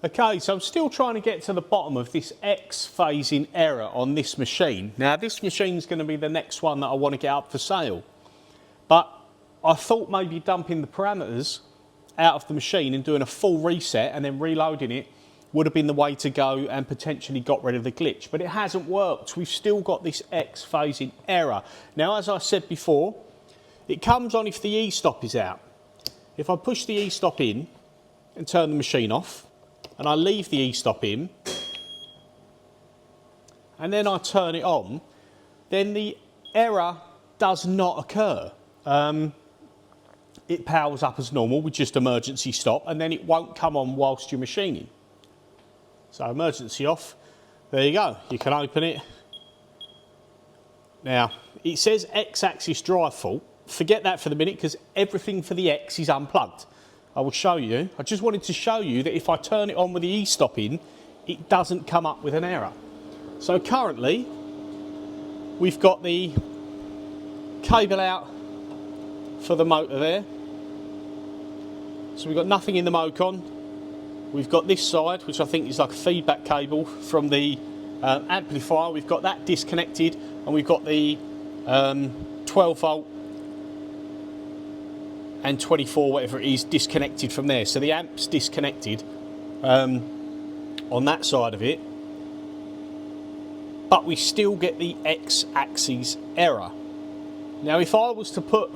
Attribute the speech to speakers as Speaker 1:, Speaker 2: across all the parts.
Speaker 1: Okay, so I'm still trying to get to the bottom of this X phasing error on this machine. Now this machine's going to be the next one that I want to get up for sale. But I thought maybe dumping the parameters out of the machine and doing a full reset and then reloading it would have been the way to go and potentially got rid of the glitch. But it hasn't worked. We've still got this X phasing error. Now, as I said before, it comes on if the E-stop is out. If I push the E-stop in and turn the machine off, and I leave the E-stop in, and then I turn it on, then the error does not occur. It powers up as normal with just emergency stop, and then it won't come on whilst you're machining. So emergency off, there you go, you can open it. Now, it says X-axis drive fault. Forget that for the minute because everything for the X is unplugged. I will show you. I just wanted to show you that if I turn it on with the E-stop in, it doesn't come up with an error. So currently, we've got the cable out for the motor there. So we've got nothing in the Mocon. We've got this side, which I think is like a feedback cable from the amplifier. We've got that disconnected, and we've got the 12 volt and 24, whatever it is, disconnected from there. So the amp's disconnected on that side of it, but we still get the X-axis error. Now, if I was to put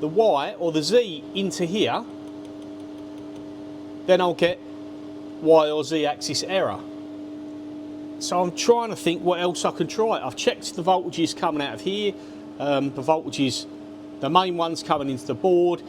Speaker 1: the Y or the Z into here, then I'll get Y or Z axis error. So I'm trying to think what else I can try. I've checked the voltages coming out of here, the voltages. The main one's coming into the board,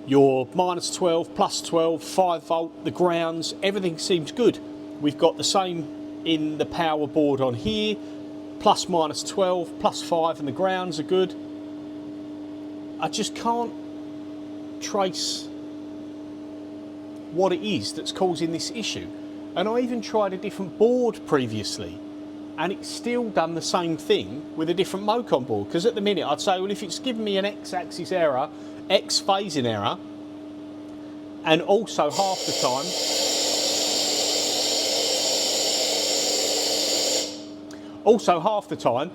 Speaker 1: your minus 12, plus 12, 5 volt, the grounds, everything seems good. We've got the same in the power board on here, plus minus 12, plus 5, and the grounds are good. I just can't trace what it is that's causing this issue. And I even tried a different board previously, and it's still done the same thing with a different Mocon board. Because at the minute I'd say, well, if it's giving me an X-axis error, X phasing error, and also half the time,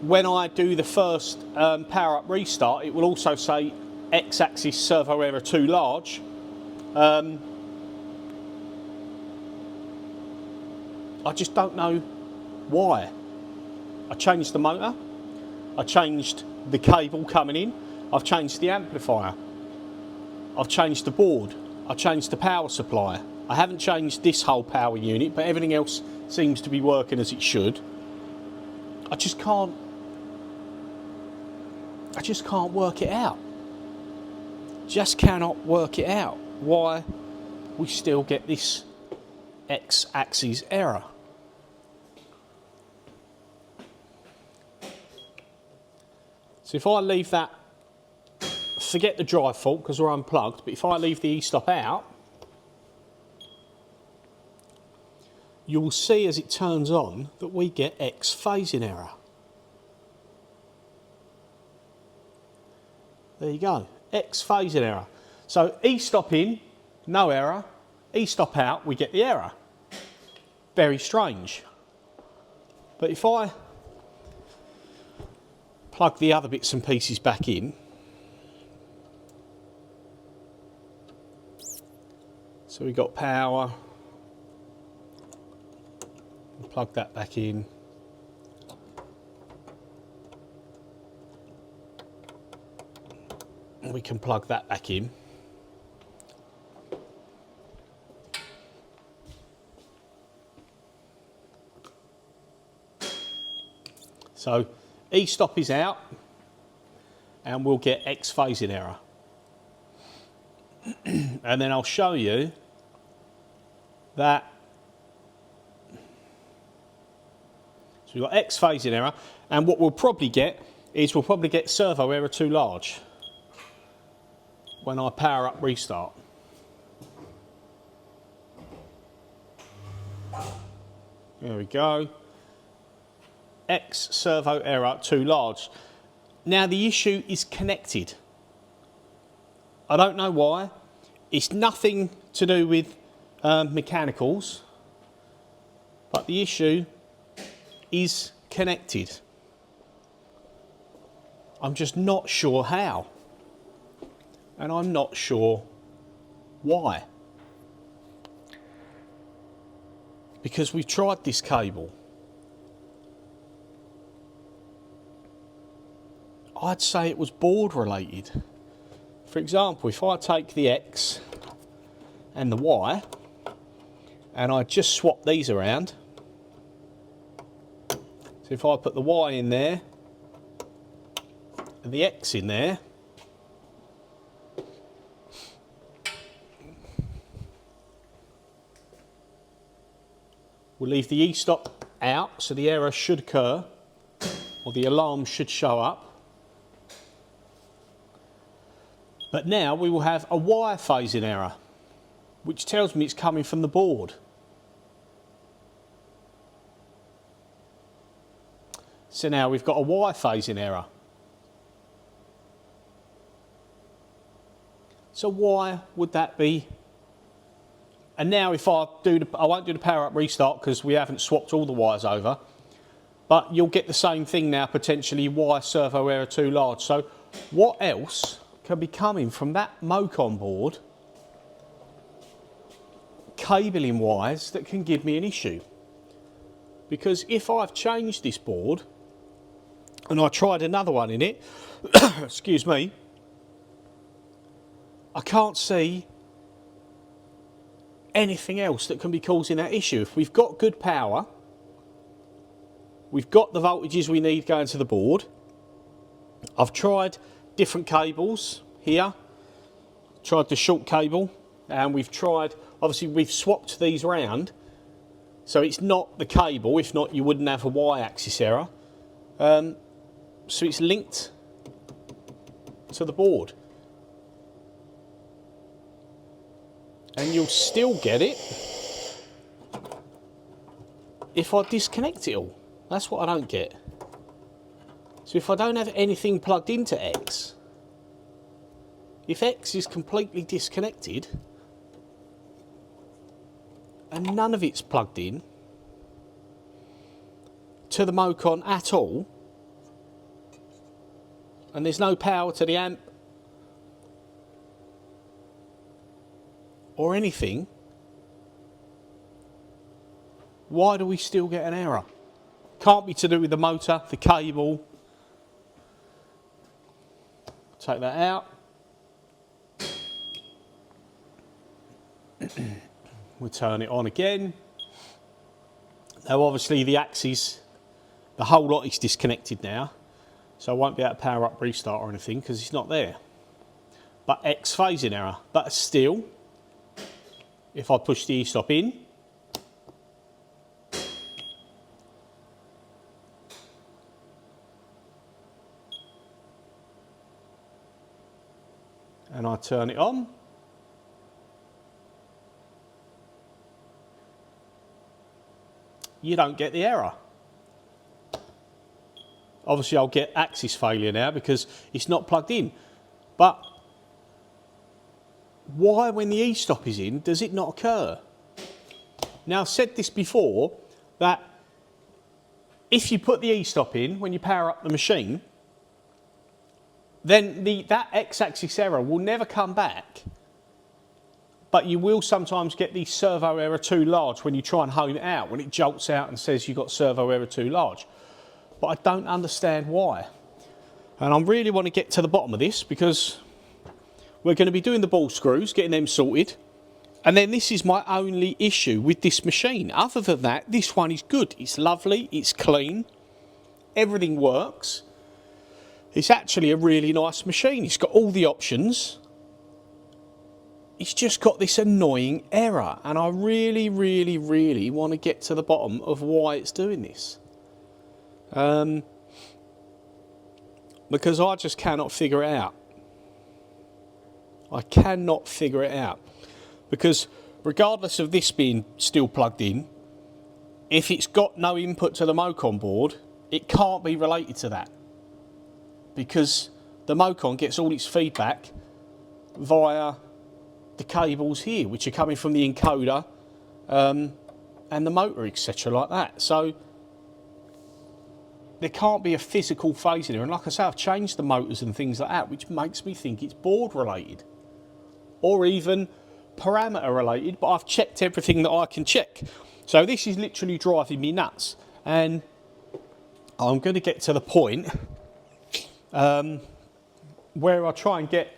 Speaker 1: when I do the first power up restart, it will also say X-axis servo error too large. I just don't know why. I changed the motor, I changed the cable coming in, I've changed the amplifier, I've changed the board, I changed the power supply. I haven't changed this whole power unit, but everything else seems to be working as it should. I just can't work it out. Just cannot work it out why we still get this X-axis error. So if I leave that, forget the drive fault because we're unplugged, but if I leave the E-stop out, you will see as it turns on that we get X phasing error. There you go, X phasing error. So E-stop in, no error. E-stop out, we get the error. Very strange. But if I plug the other bits and pieces back in, so we've got power, plug that back in, and we can plug that back in. So E-stop is out, and we'll get X phasing error. And then I'll show you that. So we've got X phasing error, and what we'll probably get is we'll probably get servo error too large when I power up restart. There we go. X servo error too large. Now the issue is connected. I don't know why. It's nothing to do with mechanicals, but the issue is connected. I'm just not sure how, and I'm not sure why. Because we've tried this cable. I'd say it was board related. For example, if I take the X and the Y and I just swap these around, so if I put the Y in there and the X in there, we'll leave the E-stop out, so the error should occur, or the alarm should show up. But now we will have a Y phasing error, which tells me it's coming from the board. So now we've got a Y phasing error. So why would that be? And now if I won't do the power up restart because we haven't swapped all the wires over, but you'll get the same thing now, potentially Y servo error too large. So what else can be coming from that Mocon board, cabling wise, that can give me an issue? Because if I've changed this board and I tried another one in it, excuse me, I can't see anything else that can be causing that issue. If we've got good power, we've got the voltages we need going to the board. I've tried different cables here, tried the short cable, and we've tried, obviously we've swapped these round, so it's not the cable, if not you wouldn't have a Y-axis error. So it's linked to the board. And you'll still get it if I disconnect it all. That's what I don't get. So if I don't have anything plugged into X, if X is completely disconnected and none of it's plugged in to the Mocon at all, and there's no power to the amp or anything, why do we still get an error? Can't be to do with the motor, the cable. Take that out. We'll turn it on again. Now obviously the axis, the whole lot is disconnected now, so I won't be able to power up restart or anything because it's not there. But X phasing error. But still, if I push the E-stop in, and I turn it on, you don't get the error. Obviously I'll get axis failure now because it's not plugged in. But why, when the E-stop is in, does it not occur? Now I've said this before, that if you put the E-stop in when you power up the machine, then that X-axis error will never come back. But you will sometimes get the servo error too large when you try and home it out, when it jolts out and says you've got servo error too large. But I don't understand why. And I really want to get to the bottom of this because we're going to be doing the ball screws, getting them sorted. And then this is my only issue with this machine. Other than that, this one is good. It's lovely, it's clean, everything works. It's actually a really nice machine. It's got all the options. It's just got this annoying error. And I really, really, really want to get to the bottom of why it's doing this. Because I just cannot figure it out. I cannot figure it out. Because regardless of this being still plugged in, if it's got no input to the Mocon board, it can't be related to that. Because the Mocon gets all its feedback via the cables here, which are coming from the encoder and the motor, etc., like that. So there can't be a physical phasing error. And like I say, I've changed the motors and things like that, which makes me think it's board related or even parameter related, but I've checked everything that I can check. So this is literally driving me nuts. And I'm going to get to the point where I try and get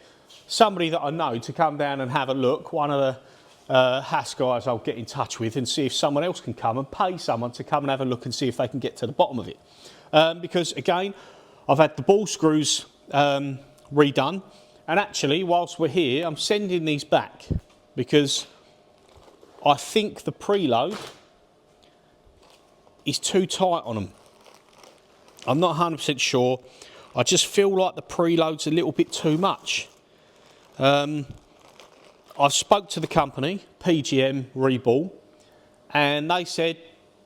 Speaker 1: somebody that I know to come down and have a look. One of the Haas guys I'll get in touch with and see if someone else can come and pay someone to come and have a look and see if they can get to the bottom of it. Because again, I've had the ball screws redone, and actually whilst we're here I'm sending these back because I think the preload is too tight on them. I'm not 100% sure. I just feel like the preload's a little bit too much. I've spoke to the company, PGM Reball, and they said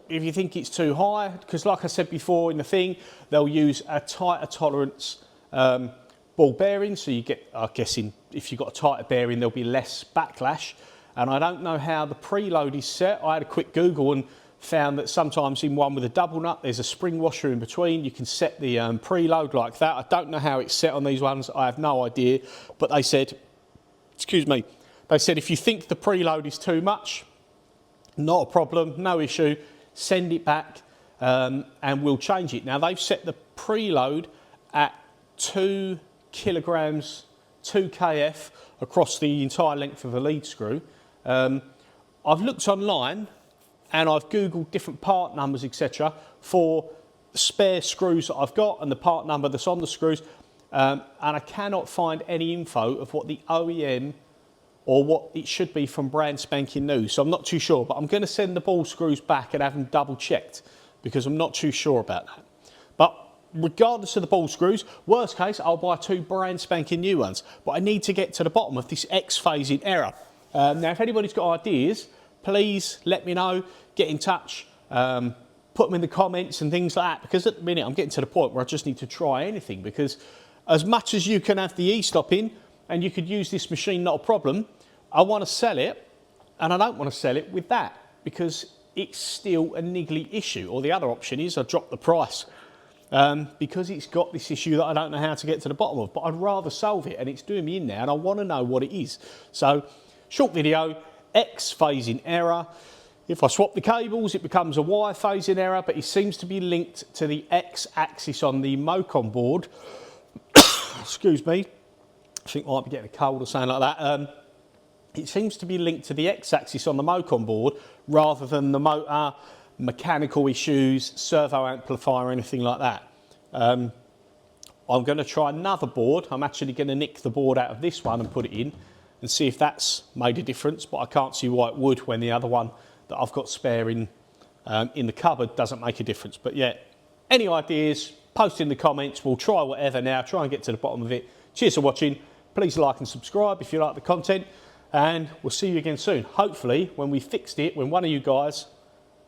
Speaker 1: if you think it's too high, because like I said before in the thing, they'll use a tighter tolerance ball bearing, so you get, I'm guessing if you've got a tighter bearing there'll be less backlash. And I don't know how the preload is set. I had a quick Google and found that sometimes in one with a double nut there's a spring washer in between. You can set the preload like that. I don't know how it's set on these ones, I have no idea, but they said, excuse me, they said if you think the preload is too much, not a problem, no issue, send it back and we'll change it. Now they've set the preload at 2 kilograms, 2 kf across the entire length of the lead screw. I've looked online and I've Googled different part numbers, etc., for spare screws that I've got and the part number that's on the screws, and I cannot find any info of what the OEM or what it should be from brand spanking new. So I'm not too sure, but I'm going to send the ball screws back and have them double checked because I'm not too sure about that. But regardless of the ball screws, worst case, I'll buy 2 brand spanking new ones. But I need to get to the bottom of this X phasing error. Now, if anybody's got ideas, please let me know, get in touch, put them in the comments and things like that, because at the minute I'm getting to the point where I just need to try anything, because as much as you can have the e-stop in and you could use this machine, not a problem, I want to sell it and I don't want to sell it with that because it's still a niggly issue. Or the other option is I drop the price because it's got this issue that I don't know how to get to the bottom of, but I'd rather solve it and it's doing me in now and I want to know what it is. So short video, X phasing error. If I swap the cables, it becomes a Y phasing error, but it seems to be linked to the X axis on the Mocom board. Excuse me. I think I might be getting a cold or something like that. It seems to be linked to the X axis on the Mocom board rather than the motor, mechanical issues, servo amplifier, anything like that. I'm going to try another board. I'm actually going to nick the board out of this one and put it in and see if that's made a difference, but I can't see why it would when the other one that I've got spare in the cupboard doesn't make a difference. But yeah, any ideas, post in the comments. We'll try whatever now, try and get to the bottom of it. Cheers for watching. Please like and subscribe if you like the content, and we'll see you again soon. Hopefully when we fixed it, when one of you guys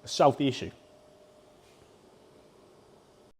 Speaker 1: solved the issue.